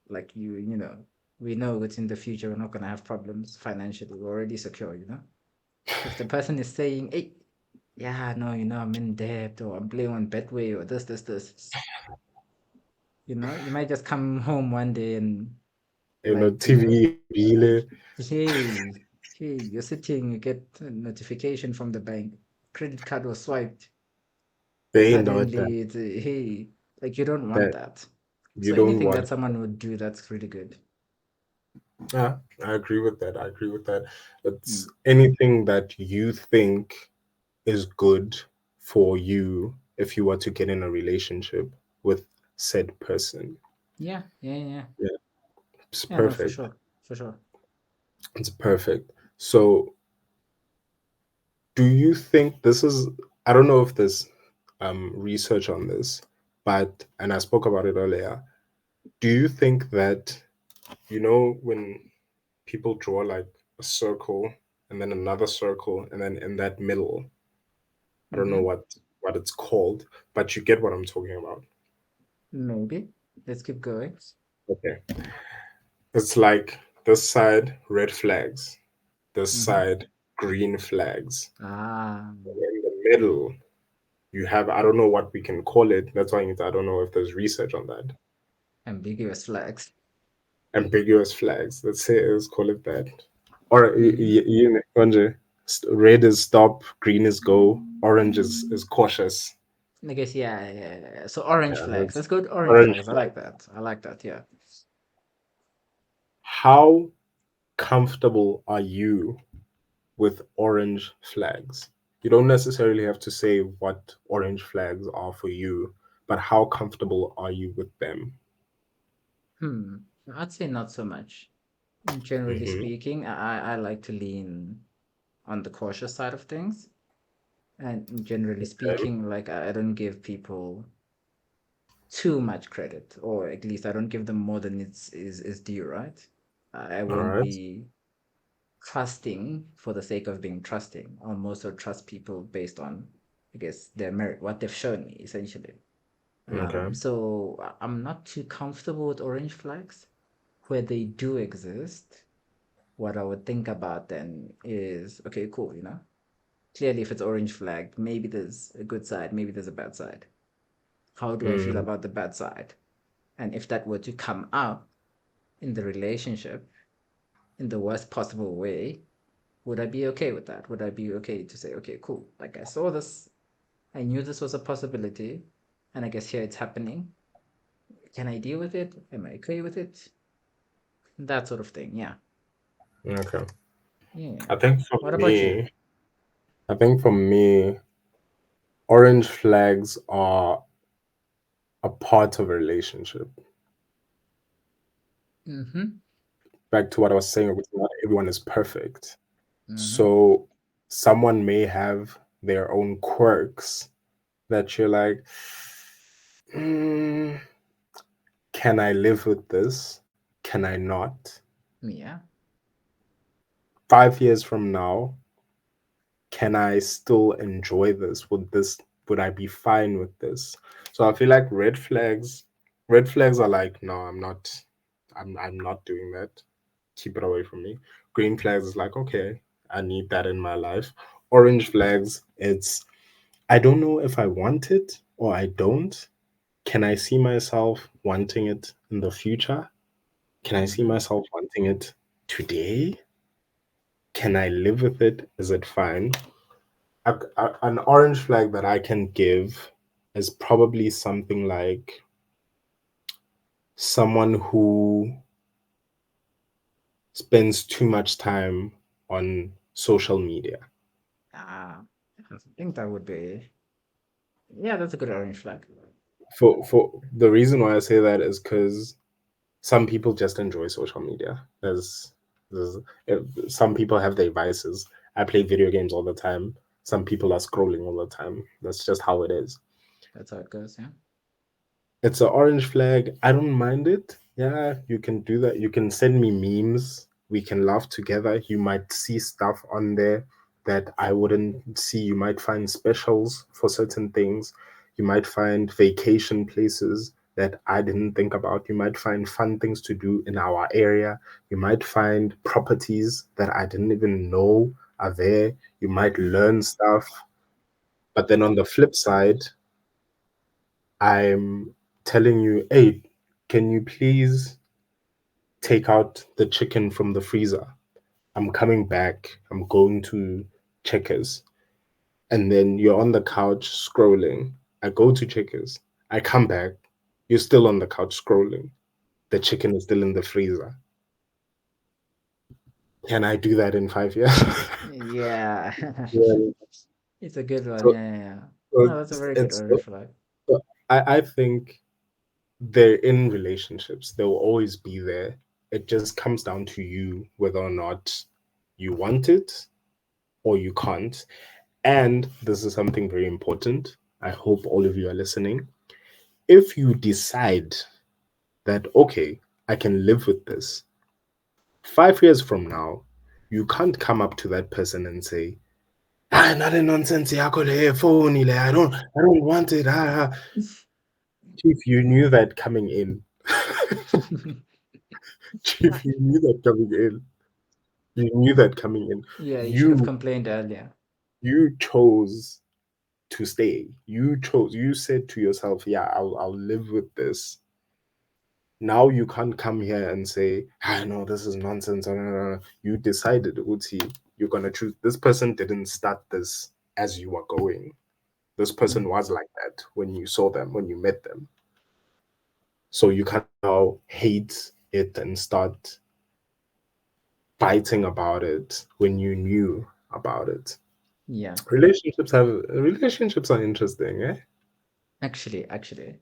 Like you know, we know that in the future we're not gonna have problems financially. We're already secure, you know. If the person is saying, "Hey, yeah, no, you know, I'm in debt or I'm playing on Betway or this," You know, you might just come home one day and like, TV, bile, hey, hey, you're sitting, you get a notification from the bank, credit card was swiped. they ain't know that. Suddenly, it's hey, like you don't want That that. you So don't anything want. that someone would do, that's really good. Yeah, I agree with that. I agree with that. It's Mm. anything that you think is good for you if you were to get in a relationship with said person. Yeah, yeah, yeah, Yeah, it's yeah. No, for perfect. sure, for sure. It's perfect. So, do you think this is? I don't know if there's research on this, but and I spoke about it earlier. Do you think that when people draw like a circle and then another circle and then in that middle, I don't know Mm-hmm. what it's called, but you get what I'm talking about. Maybe. Let's keep going. Okay. It's like this side red flags, this Mm-hmm. side green flags. Ah, In the middle, you have I don't know what we can call it. That's why I don't know if there's research on that. ambiguous flags. Ambiguous flags. Let's say let's call it that. Or Mm-hmm. Konje, red is stop, green is go, orange is cautious. I guess yeah, yeah, yeah. So orange Yeah, flags. that's Let's go to orange orange flags. I flag. like that. I like that. Yeah. How comfortable are you with orange flags? You don't necessarily have to say what orange flags are for you, but how comfortable are you with them? Hmm. I'd say not so much. Generally Hmm. speaking, I like to lean on the cautious side of things. And generally Okay. speaking, like I don't give people too much credit, or at least I don't give them more than is due, right? I All won't right. be trusting for the sake of being trusting. I'll more so trust people based on, I guess, their merit, what they've shown me, essentially. Okay. So I'm not too comfortable with orange flags. Where they do exist, what I would think about then is, okay, cool, clearly if it's orange flagged, maybe there's a good side, maybe there's a bad side. How do I feel Mm, about the bad side? And if that were to come up in the relationship in the worst possible way, would I be okay with that? Would I be okay to say, okay, cool, like I saw this, I knew this was a possibility, and I guess here it's happening. Can I deal with it? Am I okay with it? That sort of thing. Yeah. okay. Yeah. I think for What about you? me, I think for me, orange flags are a part of a relationship. Mm-hmm. Back to what I was saying, not everyone is perfect. Mm-hmm. So someone may have their own quirks that you're like, "Mm, can I live with this? Can I not? Yeah. 5 years from now, can I still enjoy this? Would I be fine with this? So I feel like red flags are like, no, I'm not doing that. Keep it away from me. Green flags is like, okay, I need that in my life. Orange flags, it's I don't know if I want it or I don't. Can I see myself wanting it in the future? Can I see Mm-hmm. myself wanting it today? Can I live with it? Is it fine? An orange flag that I can give is probably something like someone who spends too much time on social media. Ah, I think that would be, yeah, that's a good orange flag. For the reason why I say that is because some people just enjoy social media. There's some people have their vices. I play video games all the time. Some people are scrolling all the time. That's just how it is. That's how it goes, yeah. It's an orange flag. I don't mind it. Yeah, you can do that. You can send me memes. We can laugh together. You might see stuff on there that I wouldn't see. You might find specials for certain things. You might find vacation places that I didn't think about. You might find fun things to do in our area. You might find properties that I didn't even know are there. You might learn stuff. But then on the flip side, I'm telling you, hey, can you please take out the chicken from the freezer? I'm coming back. I'm going to Checkers. And then you're on the couch scrolling. I go to Checkers. I come back. You're still on the couch scrolling. The chicken is still in the freezer. Can I do that in 5 years? Yeah. Yeah. It's a good one. So, Yeah, yeah, yeah. so No, that's a very good it's red flag. so I think they're in relationships. They'll always be there. It just comes down to you whether or not you want it or you can't. And this is something very important. I hope all of you are listening. If you decide that, okay, I can live with this, 5 years from now, you can't come up to that person and say, ah, not a nonsense, yakho le phone le, I don't want it. Chief, you knew that coming in. Chief, you knew that coming in. You knew that coming in. Yeah, you should have You complained earlier. you chose to stay. You chose. You said to yourself, "Yeah, I'll live with this." Now you can't come here and say, "I know this is nonsense." You decided, Uti, you're gonna choose. This person didn't start this as you were going. This person Mm. was like that when you saw them, when you met them. So you can't now hate it and start fighting about it when you knew about it. Yeah, Relationships are interesting, eh? actually.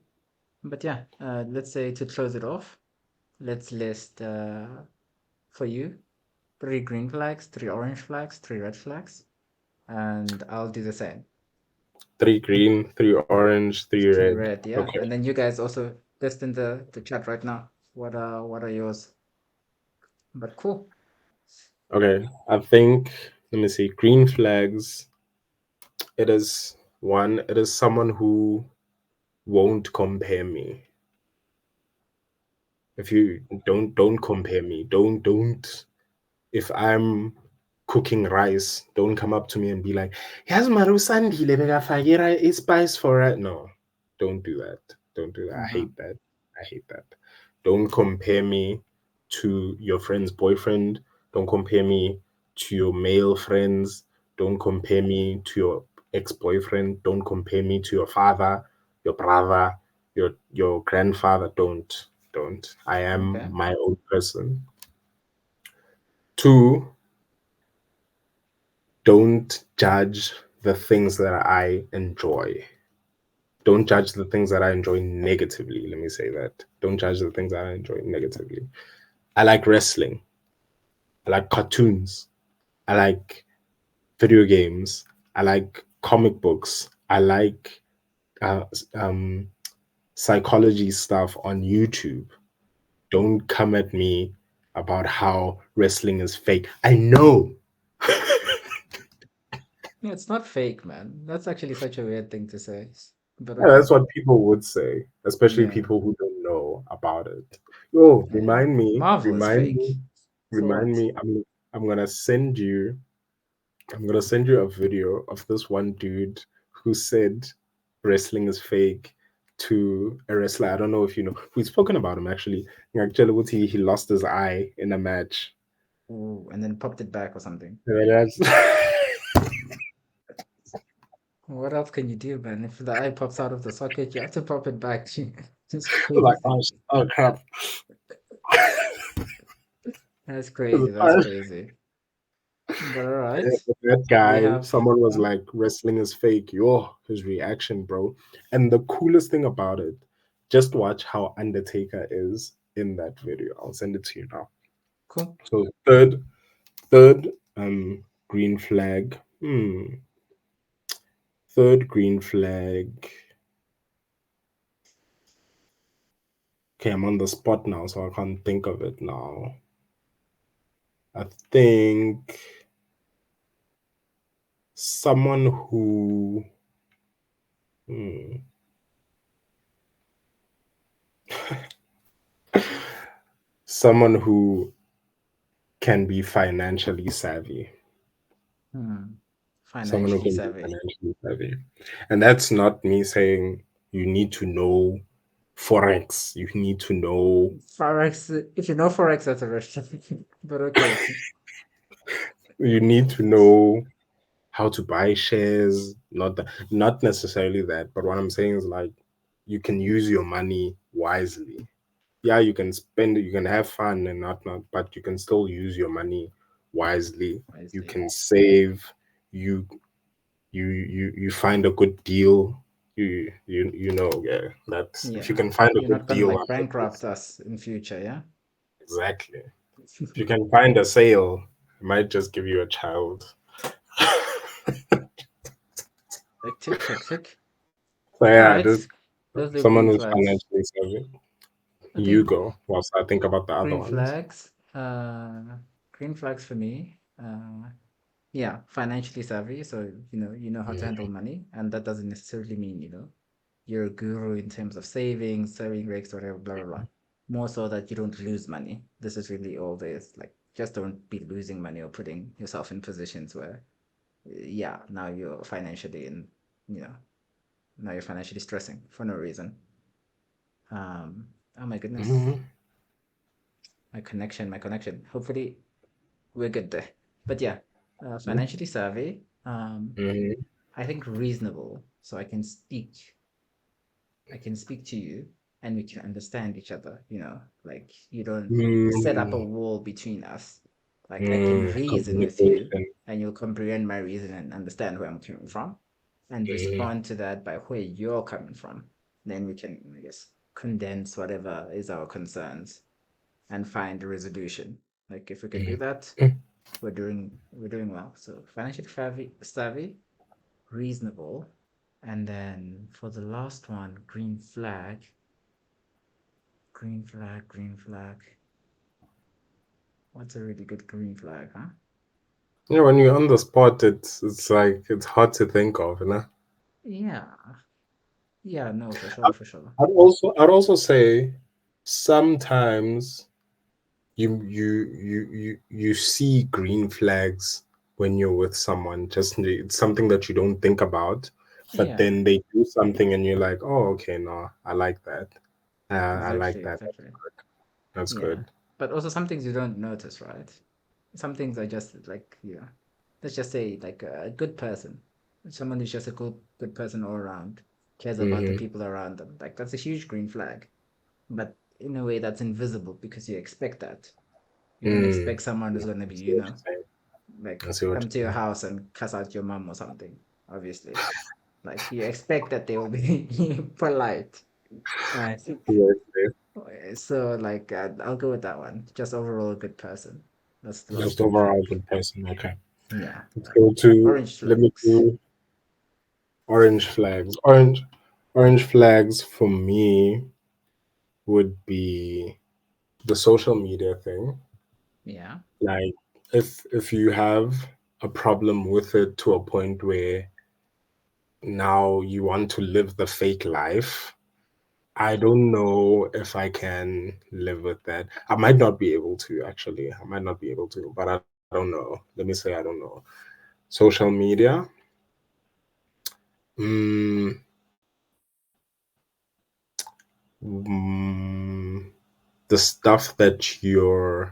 But yeah, let's say to close it off, let's list for you 3 green flags, 3 orange flags, 3 red flags, and I'll do the same. 3 green, 3 orange, three Three red. red, yeah. Okay. And then you guys also list in the chat right now. What are yours? But cool. Okay. I think, let me see, green flags. It is it is someone who won't compare me. If you don't compare me. Don't if I'm cooking rice, don't come up to me and be like, "Yes, Maru Sandile bekafakira ispice for it." No, don't do that. Don't do that. I Uh-huh. hate that. I hate that. Don't compare me to your friend's boyfriend. Don't compare me to your male friends. Don't compare me to your ex-boyfriend. Don't compare me to your father, your brother, your grandfather. Don't. I am Okay. my own person. Two, don't judge the things that I enjoy. Don't judge the things that I enjoy negatively. Let me say that. Don't judge the things that I enjoy negatively. I like wrestling. I like cartoons. I like video games. I like comic books. I like uh, um, psychology stuff on YouTube. Don't come at me about how wrestling is fake. I know. Yeah, it's not fake, man. That's actually such a weird thing to say. But Yeah, okay. that's what people would say, especially Yeah. people who don't know about it. Yo, Yeah. Marvel is fake. So remind what? me. I'm gonna send you. I'm gonna send you a video of this one dude who said wrestling is fake to a wrestler. I don't know if you know. We've spoken about him actually. Like he lost his eye in a match. Ooh, and then popped it back or something. Yeah, What else can you do, man? If the eye pops out of the socket, you have to pop it back. It's like, crazy. oh crap. That's crazy. That's crazy. But all Yeah, right. but that We guy, have someone was like, wrestling is fake. Yo, his reaction, bro. And the coolest thing about it, just watch how Undertaker is in that video. I'll send it to you now. cool. So third, green flag. Third green flag. Okay, I'm on the spot now, so I can't think of it now. I think someone who. Hmm, someone who can be financially savvy. Hmm. Someone who Financially can be savvy. financially savvy. And that's not me saying you need to know. Forex, you need to know. Forex, if you know Forex, that's a restaurant. But okay. You need to know how to buy shares. Not necessarily that, but what I'm saying is like you can use your money wisely. Yeah, you can spend it, you can have fun and not, but you can still use your money wisely. You Wisely. can save. You you find a good deal. Yeah, that's if you Yeah. can find a You're not good gonna deal like after bankrupt this. us in future, yeah? Exactly. If you can find a sale, I might just give you a child. Like tick, tick, tick. So All yeah, right. just Those are someone green who's flags. financially savvy. I You think go whilst I think about the other green ones. flags. Green flags for me. Yeah, financially savvy. So you know how to handle Mhm. money, and that doesn't necessarily mean you're a guru in terms of savings, saving rates, whatever, blah blah blah. More so that you don't lose money. This is really all this. Like, just don't be losing money or putting yourself in positions where, yeah, now you're financially in, you know, now you're financially stressing for no reason. Oh my goodness, Mhm. my connection. Hopefully, we're good there. But yeah, financially savvy. Mhm. I think reasonable, so I can speak to you and we can understand each other, like you don't set up a Mhm. wall between us. Like, I can reason with you Communication. and you'll comprehend my reason and understand where I'm coming from and Mhm. respond to that by where you're coming from. Then we can, I guess, condense whatever is our concerns and find a resolution. Like, if we can do Mhm. that, we're doing well. So financially savvy, reasonable. And then for the last one, green flag, green flag, green flag. What's a really good green flag, huh? Yeah, when you're on the spot, it's like it's hard to think of, you know. Yeah. Yeah, no, for sure, for sure. I'd also say sometimes you see green flags when you're with someone. Just it's something that you don't think about, but Yeah, then they do something and you're like, oh, okay, no, I like that. I like exactly, that. exactly. That's Yeah. good. But also some things you don't notice, right? Some things are just like, let's just say like a good person. Someone who's just a good person all around, cares about the Mm-hmm. people around them. Like, that's a huge green flag. But in a way that's invisible because you expect that. You don't Mm. expect someone who's I gonna be, see what you're saying. like, I see what come to you're your saying. house and cuss out your mom or something, obviously. Like, you expect that they will be polite. I think Yes, yes. so. Like, I'll go with that one. Just overall a good person. That's the last Just green overall flag. good person. Okay. Yeah. Let's go to Orange let me flags. do orange flags. Orange flags for me would be the social media thing. Yeah. Like if you have a problem with it to a point where now you want to live the fake life, I don't know if I can live with that. I might not be able to actually. I might not be able to, but I don't know. Let me say I don't know. Social media, mm, mm, the stuff that you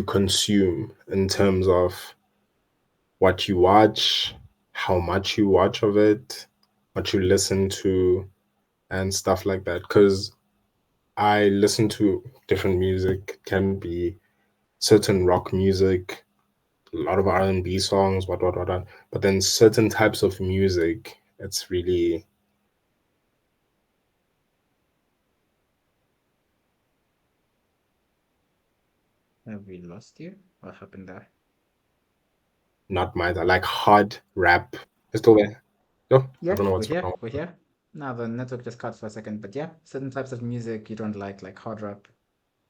consume in terms of what you watch, how much you watch of it, what you listen to, and stuff like that. Because I listen to different music, can be certain rock music, a lot of R&B songs, what. But then certain types of music, it's really Have we lost you? What happened there? not mine. I like hard rap. It's still there. Yo, I Yeah, don't know we're what's here. wrong. We're here. Now the network just cut for a second, but yeah, certain types of music you don't like hard rap.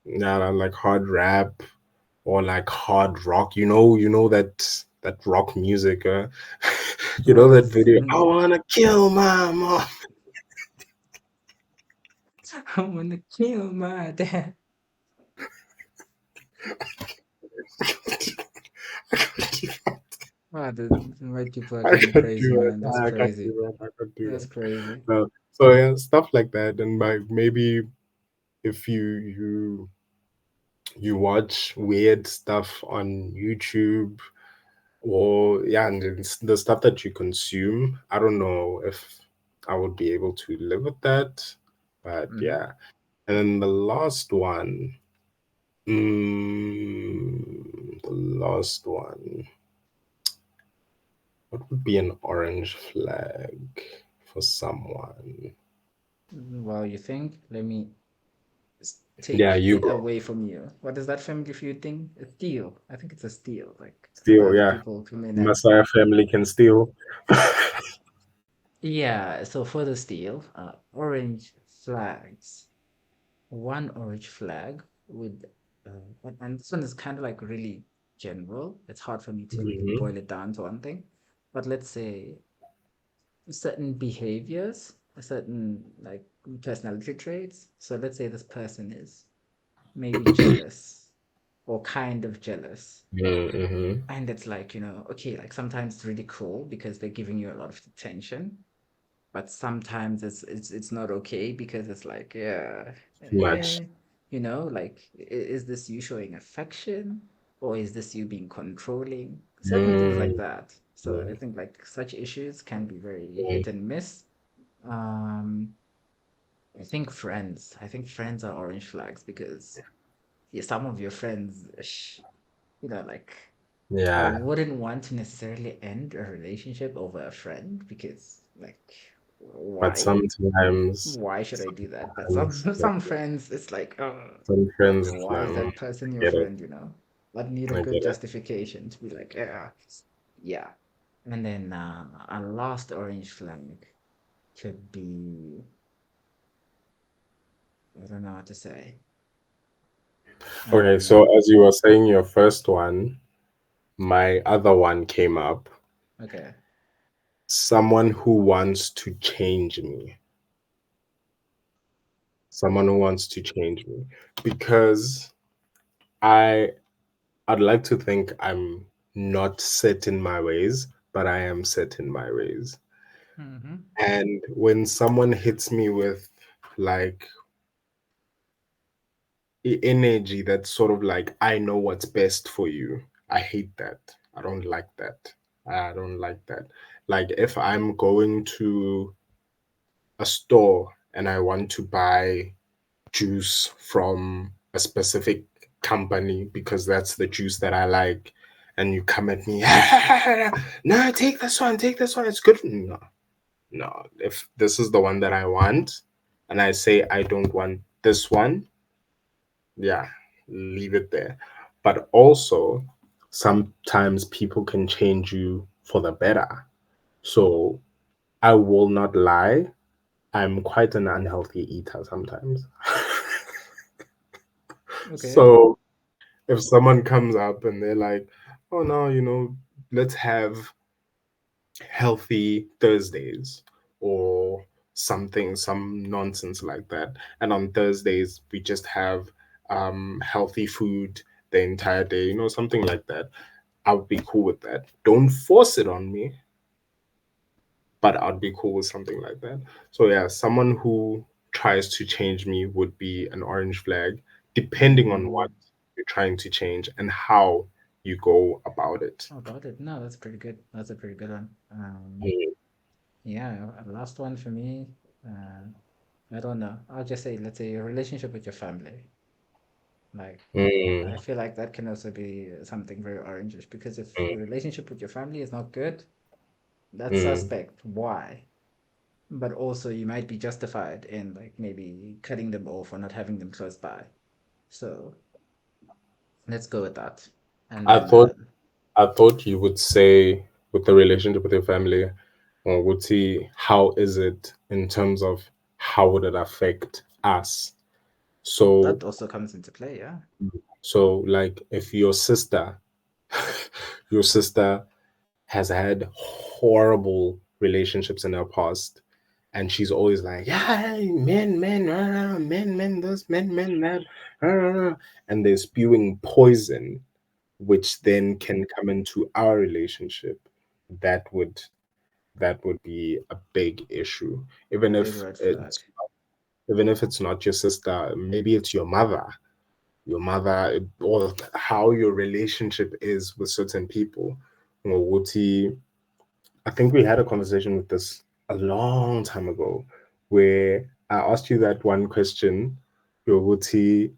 Yeah, I like hard rap or like hard rock. You know that rock music. You Oh, know that this. video. I wanna kill my mom. I'm gonna kill my dad. Wow, the white people are I going can't crazy, do it. man. That's I can't crazy. do it. I can't do That's it. crazy. No. So yeah, stuff like that. And by maybe if you watch weird stuff on YouTube, or yeah, and it's the stuff that you consume, I don't know if I would be able to live with that. But Mhm. yeah. And then the last one, the last one, what would be an orange flag for someone? While you think, let me Yeah, take you it go. away from you. What is that family feud thing? A steal. I think it's a steal. Like Steal, other yeah. people come in and Messiah family can steal. yeah. So for the steal, orange flags. One orange flag with, and this one is kind of like really general. It's hard for me to Mhm. boil it down to one thing, but let's say certain behaviors, certain like personality traits. So let's say this person is maybe jealous or kind of jealous. Mhm. And it's like, okay, like sometimes it's really cool because they're giving you a lot of attention, but sometimes it's not okay because it's like, yeah, Too much. like is this you showing affection or is this you being controlling? Certain things like Mm, that. So I mm, think like such issues can be very mm. hit and miss. Um, I think friends are orange flags because yeah, some of your friends, like I Yeah, wouldn't want to necessarily end a relationship over a friend because like but why? sometimes, Why should I do that? But some like, some friends, it's like, some friends, it's why like, is that person I your get it, friend? I'd need a I good get it. justification to be like, yeah. And then a last orange flag could be, I don't know what to say. Okay, so Um, as you were saying your first one, my other one came up. okay. Someone who wants to change me. Someone who wants to change me. Because I I'd like to think I'm not set in my ways, but I am set in my ways. Mm-hmm. And when someone hits me with like energy that's sort of like, I know what's best for you, I hate that. I don't like that. I don't like that. Like if I'm going to a store and I want to buy juice from a specific company because that's the juice that I like, and you come at me, no, take this one, it's good. No, no. If this is the one that I want, and I say I don't want this one, yeah, leave it there. But also, sometimes people can change you for the better. So I will not lie. I'm quite an unhealthy eater sometimes. Okay. So if someone comes up and they're like, oh no, let's have healthy Thursdays or something, some nonsense like that. And on Thursdays, we just have healthy food the entire day, something like that. I would be cool with that. Don't force it on me, but I'd be cool with something like that. So yeah, someone who tries to change me would be an orange flag, depending on Mm, what you're trying to change and how you go about it. how about it? No, that's pretty good. That's a pretty good one. Mm, Yeah, last one for me. Uh, I don't know. I'll just say, let's say your relationship with your family. Like, I mm, feel like that can also be something very orangish because if mm, your relationship with your family is not good, that's mm. suspect. Why? But also, you might be justified in like maybe cutting them off or not having them close by. So let's go with that. And I then, thought I thought you would say with the relationship with your family, or would see how is it in terms of how would it affect us. So that also comes into play. Yeah. like if your sister your sister has had horrible relationships in her past, and she's always like, yeah, men, men, this, men, that, and they're spewing poison, which then can come into our relationship. That would that would be a big issue. Even Big if red flag. it's even if it's not your sister, maybe it's your mother, or how your relationship is with certain people. Ngokuthi, I think we had a conversation with this a long time ago where I asked you that one question, Yoguti,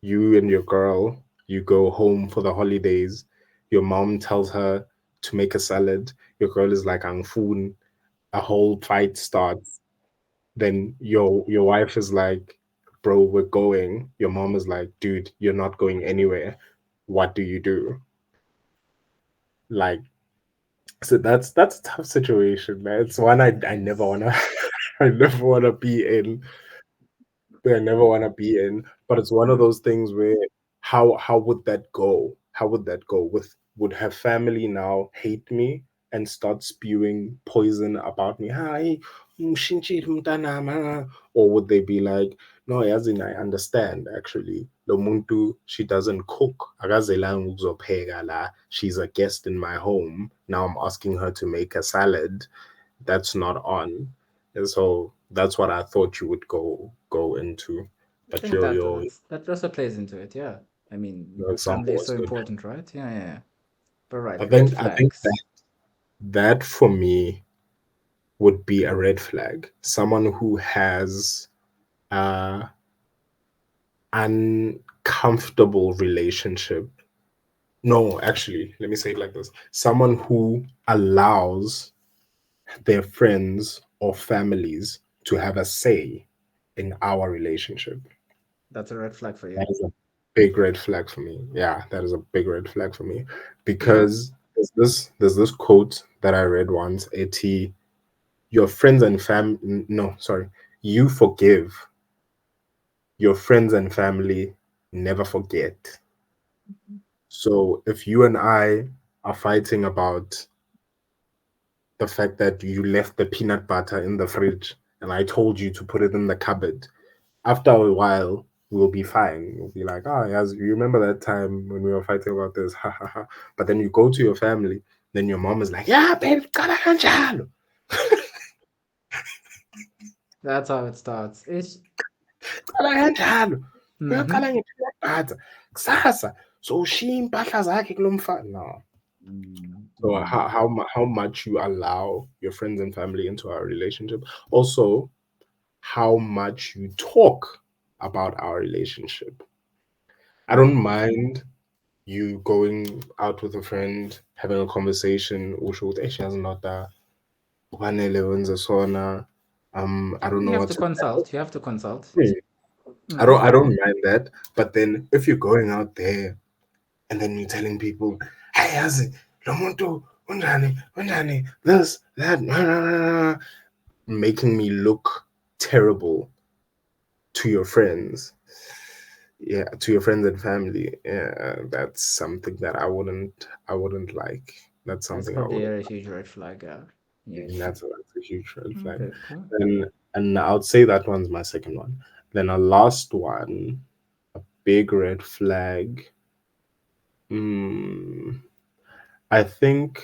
you and your girl, you go home for the holidays, your mom tells her to make a salad, your girl is like angfun, a whole fight starts, then your wife is like, bro, we're going. Your mom is like, dude, you're not going anywhere. What do you do? Like, so that's a tough situation, man. It's one I never Yes. wanna I never wanna be in. I never wanna be in. But it's one of those things where how would that go? How would that go? Would her family now hate me and start spewing poison about me? Hi, mshintshile umntanami, or would they be like, no, as in I understand actually. Lo muntu, she doesn't cook. Akazelanga ukuzopheka la. She's a guest in my home. Now I'm asking her to make a salad. That's not on. And so that's what I thought you would go into. I But think that your that also plays into it. Yeah. I mean, your family example is was so good. important, right? Yeah, yeah, yeah. But right, red I think flags. that for me would be a red flag. Someone who has a uncomfortable relationship. No, actually, let me say it like this. Someone who allows their friends or families to have a say in our relationship. That's a red flag for you. That is a big red flag for me. Yeah, that is a big red flag for me Yeah. because there's this quote that I read once. Your friends and no, sorry, you forgive, your friends and family never forget. So if you and I are fighting about the fact that you left the peanut butter in the fridge and I told you to put it in the cupboard, after a while we'll be fine. We'll be like, oh, yes, you remember that time when we were fighting about this? Ha ha ha. But then you go to your family, then your mom is like, yeah, babe, cala kanjalo. That's how it starts. It's Cala kanjalo. Uyaqala mm-hmm. nge-peanut butter. Kusasa. So ushiya impahla zakhe kulo mfana. No. So Mm-hmm. how much you allow your friends and family into our relationship. Also, how much you talk about our relationship. I don't mind you going out with a friend, having a conversation, usho ukuthi, she has not ufanele wenze sona. I don't You know have what to to tell. consult. You have to consult. Hmm. Mm-hmm. I don't mind that. But then if you're going out there and then you're telling people, hey, yazi, lo muntu, unjani, this, that, making me look terrible to your friends. Yeah, to your friends and family. Yeah, that's something that I wouldn't like. That's That's something I probably wouldn't. a huge red flag. Yes. That's a huge red flag. Okay, cool. And I would say that one's my second one. Then a last one, a big red flag. Mm, I think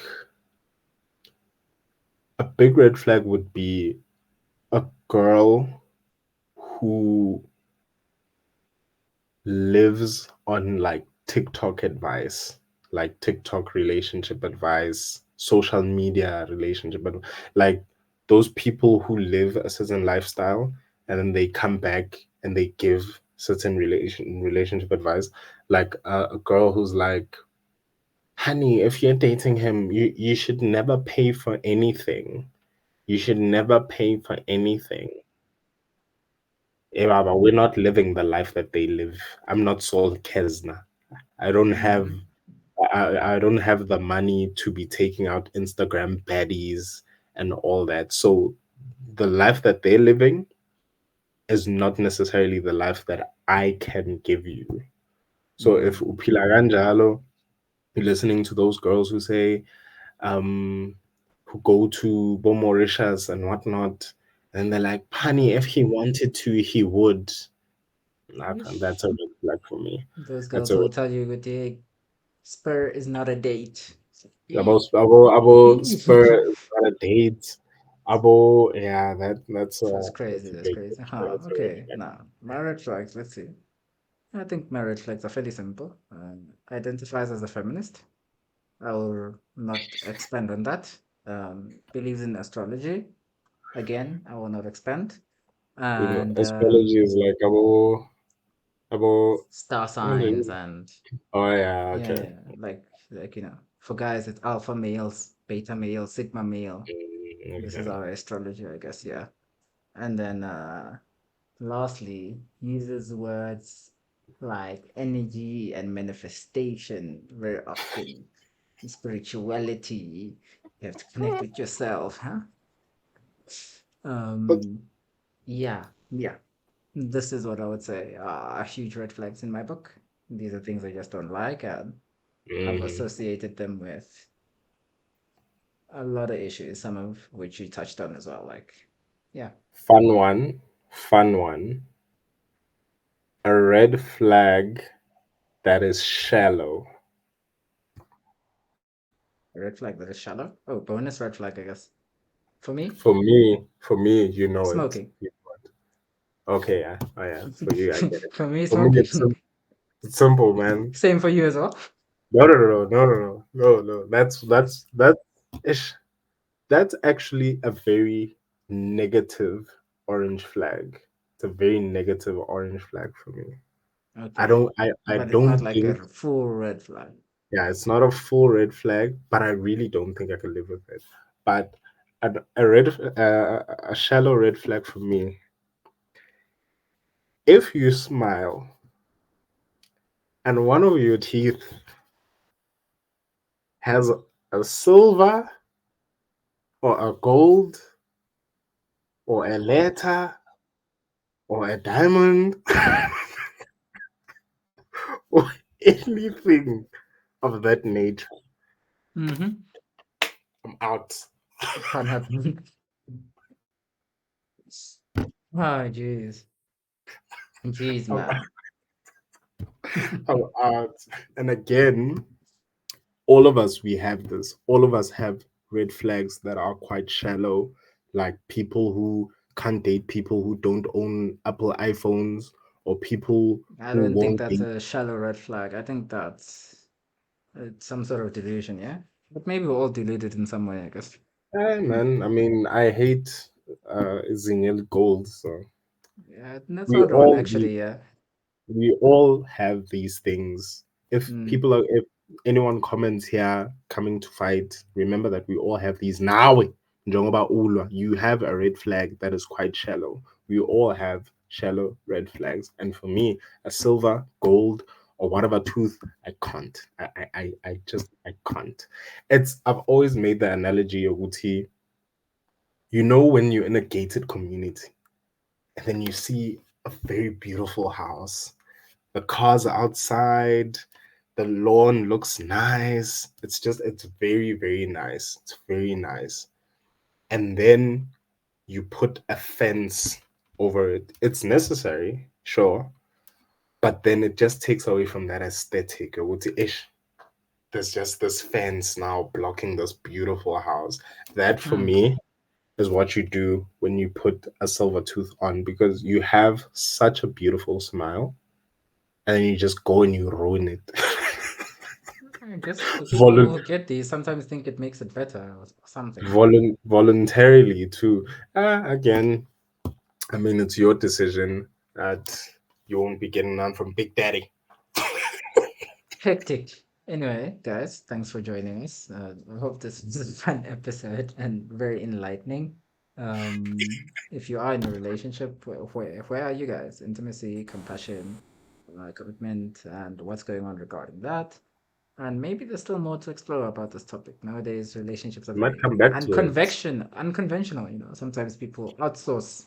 a big red flag would be a girl who lives on like TikTok advice, like TikTok relationship advice, social media relationship, but like those people who live a certain lifestyle and then they come back and they give certain relationship advice, like a girl who's like, honey, if you're dating him, you should never pay for anything. You should never pay for anything. Baba, we're not living the life that they live. I'm not Saul Kesna. I don't have Mm-hmm. I don't have the money to be taking out Instagram baddies and all that. So the life that they're living is not necessarily the life that I can give you. So if Mm. uphila kanjalo, you're listening to those girls who say, um, who go to Bo Mauritius and whatnot, and they're like, Honey, if he wanted to, he would. Like, that's Ish. a red flag for me. Those That's girls a will tell you with the spur is not a date. about Eesh. about spur not a date. Abo, yeah, that's That's crazy. a That's big crazy. issue. Huh. That's a red Okay. flag. Now, my red flags. Let's see. I think my red flags are fairly simple. Identifies as a feminist. I will not expand on that. Believes in astrology. Again, I will not expand. You know, And astrology is like abo. star signs and Oh yeah, yeah, okay. yeah, like for guys it's alpha males, beta male, sigma male. This is Okay. our astrology, I guess. Yeah. And then lastly, uses words like energy and manifestation very often. Spirituality, you have to connect with yourself, huh? But Um, yeah, yeah. This is what I would say are huge red flags in my book. These are things I just don't like, and I've mhm. associated them with a lot of issues, some of which you touched on as well. Like, yeah, Fun one, fun one. A red flag that is shallow. a red flag that is shallow. Oh, bonus red flag, I guess. For me, For me, you know it. smoking. Okay, yeah. Oh yeah. For you, I get it. For me, For me, smoking. it's simple, man. Same for you as well. No, no, no, no, no, no, no, no, no. Ish. That's actually a very negative orange flag. It's a very negative orange flag for me. Okay, I but it's not don't like think, a full red flag. yeah, it's not a full red flag, but I really don't think I can live with it. But a shallow red flag for me, if you smile and one of your teeth has a silver or a gold or a letter or a diamond or anything of that nature, Mm-hmm. I'm out. It can't happen. Oh, jeez. Jeez, I'm, man. I'm out. And again, all of us, we have this. All of us have red flags that are quite shallow, like people who can't date people who don't own Apple iPhones, or people I who don't think won't that's date. a shallow red flag. I think that's some sort of delusion, yeah? But maybe we're all deluded in some way, I guess. Man, I mean, I hate Zinel Gold, so Yeah, that's we odd one, all we actually, yeah. we all have these things. Mm. If anyone comments here coming to fight, remember that we all have these. Now, njengoba ulwa, you have a red flag that is quite shallow. We all have shallow red flags, and for me, a silver, gold, or whatever tooth, I can't. I just I can't. I've always made the analogy of Uti. You know when you're in a gated community, and then you see a very beautiful house, the cars are outside, the lawn looks nice. It's very, very nice. It's very nice. And then you put a fence over it. It's necessary, sure, but then it just takes away from that aesthetic. Ish. There's just this fence now blocking this beautiful house. That for Hmm. me is what you do when you put a silver tooth on, because you have such a beautiful smile and then you just go and you ruin it. I guess the people Volun who get these sometimes think it makes it better or something. voluntarily too. Again, I mean, it's your decision that you won't be getting none from Big Daddy. Hectic. Anyway, guys, thanks for joining us. I hope this was a fun episode and very enlightening. If you are in a relationship, where are you guys? Intimacy, compassion, commitment, and what's going on regarding that? And maybe there's still more to explore about this topic. Nowadays, relationships are I might very come back to it. unconventional. Sometimes people outsource.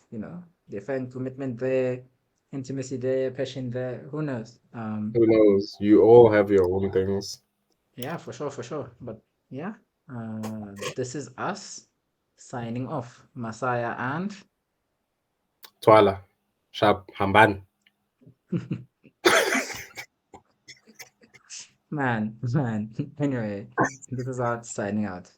They find commitment there, intimacy there, passion there. Who knows? Who knows? You all have your own things. Yeah, for sure, for sure. But yeah, this is us signing off. Messiah and Twala, Sharp, Hamban. man, man. Anyway, this is us signing out.